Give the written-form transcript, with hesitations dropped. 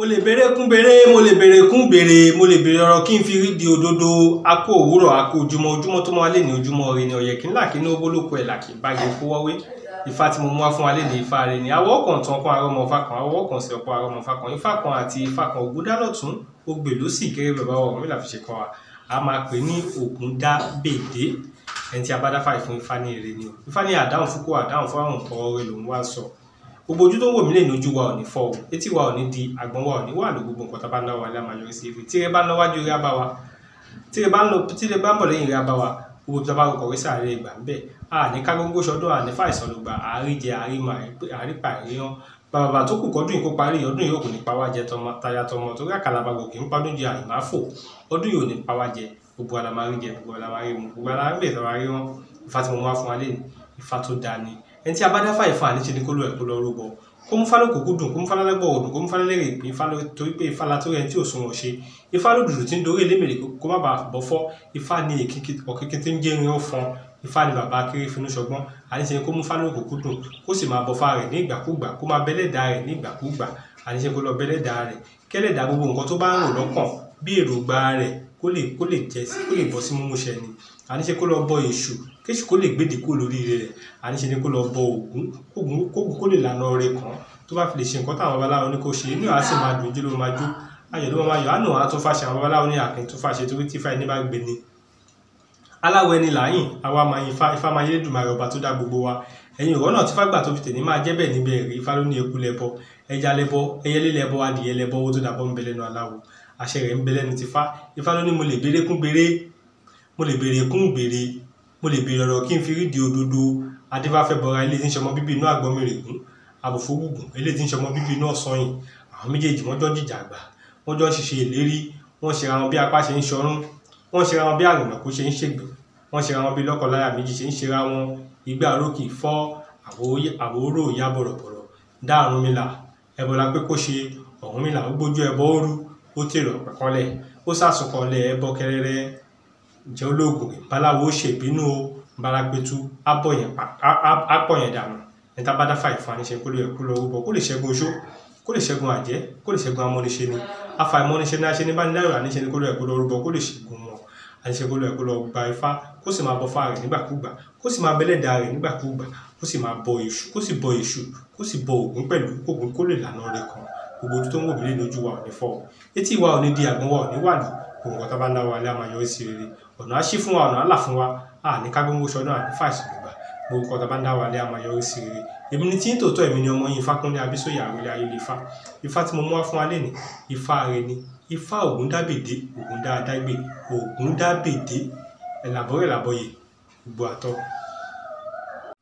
mo lè bèrè kún bèrè, mo lè bèrè kún bèrè, mo lè bèrè ọ̀rọ̀ kí n fi rí di òdodo. A kú òwúrọ̀, a kú ojúmọ́ tó máa lé ní ojúmọ́ rẹ ni ọ̀yẹ̀ kí ńlá kí ní ogólókò ẹ̀ làkì báyìí kó wọ́wé. Ifá tí mo mú wá fún wa lé ní ifá rẹ ni àwọ̀ kan tán kan arọ́mọ Ifá kan, àwọ̀ kan sí ọ̀pọ̀ arọ́mọ Ifá kan, Ifá kan àti Ifá kan Ògúndálọ́tún Ogbè ló sì kéré bàbá wa Ọ̀rúnmìlà fi ṣe kọ́ wa. A máa pè ní Ògúndábèdé, ẹni tí a bá dáfà ìfún Ifá ní èrè ni o. Ifá ní àdáhùn fún kó àdáhùn fún àwọn ọ̀rọ̀ rẹ lòun wá sọ. Gbogbo ojú tó ń wò mí lè ní ojú wa ò ní fọ́ o, etí wa ò ní di, àgbọ̀n wa ò ní wà ló gbogbo nǹkan tá bá ń náwó alẹ́ àmàlẹ́ sí ibi tí ẹ bá ń lọ wájú rẹ bá wa, tí ẹ bá ń bọ̀ lẹ́yìn rẹ bá wa, gbogbo tó bá kọ̀wé sáré ìgbà ń bẹ̀. A ní ká gbogbo ṣọdún, a ní fàìsàn ló gbà, àríjẹ àrípa ìríran. Bàbá tó kù kọdún yìí kó parí, ọdún yìí ò kò ní pa wá jẹ taya tọmọ torí àkàlàbàgò kì í pọ́dún jẹ àìmáfò. Ọdún yìí ò ní pa wá jẹ, gbogbo ala máa rí jẹ, gbogbo ala máa rí mu, gbogbo ala ń bẹ̀ tọ́ra rí wọn. Ifá tí mo wá fún wa lé ní Ifá tó dáa ni. Ẹni tí a bá dáfà ìfún àníṣe ni kó lọ ẹ̀kọ́ lọ rúbọ. Kó mú fáló kòkó dùn, kó mú fáló lẹ́gbọ̀ òdùn, kó mú fáló lérè ìpín, torí pé Ifá la tó rẹ̀ tí ò sún wọn ṣe. Ifá ló dùdù tí ń dorí elémèrè kó má bàa bọ́ fọ́. Ifá ni ọ̀kínkín tí ń jẹ́ irin ó fọn. Ifá ni bàbá kéré finú ṣọgbọ́n. Àníṣe ni kó mú fáló kòkó dùn, kó sì máa bọ fá rẹ̀ ní ìgbàkúgbà, kó máa bẹ́lẹ̀dá rẹ̀ ní ìgbàkúgbà. Àníṣe kó lọ bẹ́lẹ̀dá rẹ̀, kẹ́lẹ̀dá gbogbo nǹkan tó bá ń rò lọ́kàn bí èròǹgbà rẹ̀ kó lè bọ́ sí múmúṣẹ ni. Àníṣe kó lọ bọ Èṣù, kéṣù kó lè gbédè kó lórí rẹ̀. Àníṣe ni kó lọ bọ Ògún kó lè lànà ọrẹ kan. Tó bá fi lè ṣe nǹkan táwọn babaláwo ní kó ṣe, inú àá sì máa dùn, ojú ló máa jó, ayọ̀ ló máa yọ̀, àánú àá tún fàṣẹ. Àwọn babaláwo ní àkín tún fàṣẹ torí tí Ifá ẹni bá gbé ni. Aláwọ̀ ẹni làyìn, àwa máa yin Ifá máa yé Èdùmàrè ọba tó dá gbogbo wa. Ẹ̀yin ìwọ náà tí Ifá gbà tó fi tèmi máa jẹ́ bẹ́ẹ̀ níbẹ̀ rí. Ifá ló ní eku lẹ́bọ, ẹja lẹ́bọ, ẹyẹlé lẹ́bọ, adìyẹ lẹ́bọ, owó tó dàbọ̀ ń bẹ lẹ́nu aláwo. Àṣẹ rẹ̀ ń bẹ lẹ́nu ti Ifá. Ifá ló ní mo lè bèrè kún bèrè, mo lè bèrè kún bèrè, mo lè bèrè ọ̀rọ̀ kí n fi rí di òdodo. Adébáfẹ́ bọra ilé tí ń ṣọmọ bíbí inú Àgbọnmìrègún, Àbòfógùgùn ilé tí ń ṣọmọ bíbí inú Ọ̀sanyìn. Àwọn méjèèjì wọ́n jọ ń jìjà àgbà, wọ́n jọ ń ṣiṣẹ́ ìlérí, wọ́n ṣe ra wọn bí apá ṣe ń ṣọrún, wọ́n ṣe ra wọn bí àrùnmọ̀kó ṣe ń ṣègbè, wọ́n ṣe ra wọn bí lọ́kọláya méjì ṣe ń ṣe ra wọn. Igbá àrókì fọ́ àwòrò ìyá bọ̀rọ̀bọ̀rọ̀ dá Ọ̀rúnmìlà, ẹbọ la pé kó ṣe. Ọ̀rúnmìlà ó gbójú ẹbọ ó rú, ó tèrò pẹ̀kọ́lẹ̀, ó sàsùnkọlẹ̀ ẹbọ kẹrẹrẹ. Ǹjẹ́ ológun ìbáláwo ṣèbínú o, Bárápétú ápọ̀yẹn dànù. Ẹni tá bá dáfà ìfún àníṣe kó lè ẹ̀kú lọ rúbọ, kó lè ṣẹ́gun oṣó, kó lè ṣẹ́gun àjẹ́, kó lè ṣẹ́gun amọ́niṣe ni. Afàìmọ́niṣe ní aṣe ní bá níláyọ̀ àníṣe ni kó lè ẹ̀kú lọ rúbọ, kó lè ṣẹ́gun wọn. Àníṣe kó lè ẹ̀kú lọ gba Ifá, kó sì máa bọ fá rẹ̀ nígbàkúgbà, kó sì máa bẹ́lẹ̀dá rẹ̀ nígbàkúgbà, kó sì máa bọ Èṣù, kó sì bọ Ògún pẹ̀lú Ògún kó lè lànà rẹ̀ kan. Gbogbo ojú tó ń wò mí lé ní ojú wa ò ní fọ́ o, etí wa ò ní di, àgbọ̀n wa ò ní wà lù. Gbogbo nǹkan tá bá ń náwó alẹ́ àmà yọrí sí rere. Ọ̀nà á ṣí fún wa, ọ̀nà á là fún wa. A ní ká gbogbo ṣọdún, a ní fàìsàn ló gbà. Gbogbo nǹkan tá bá ń náwó alẹ́ àmà yọrí sí rere. Èmi ni tí ń tòótọ́, èmi ni ọmọ yín Ifákúnlé Abísóyè Àrólé ayélé Ifá. Ifá tí mo mú wá fún wa lé ní Ifá rẹ ni Ifá Ògúndábèdé, Ògúndáadágbè, Ògúndábèdé, ẹ̀làbọ̀rẹ̀ làbọ̀yè, gbogbo àtọ́.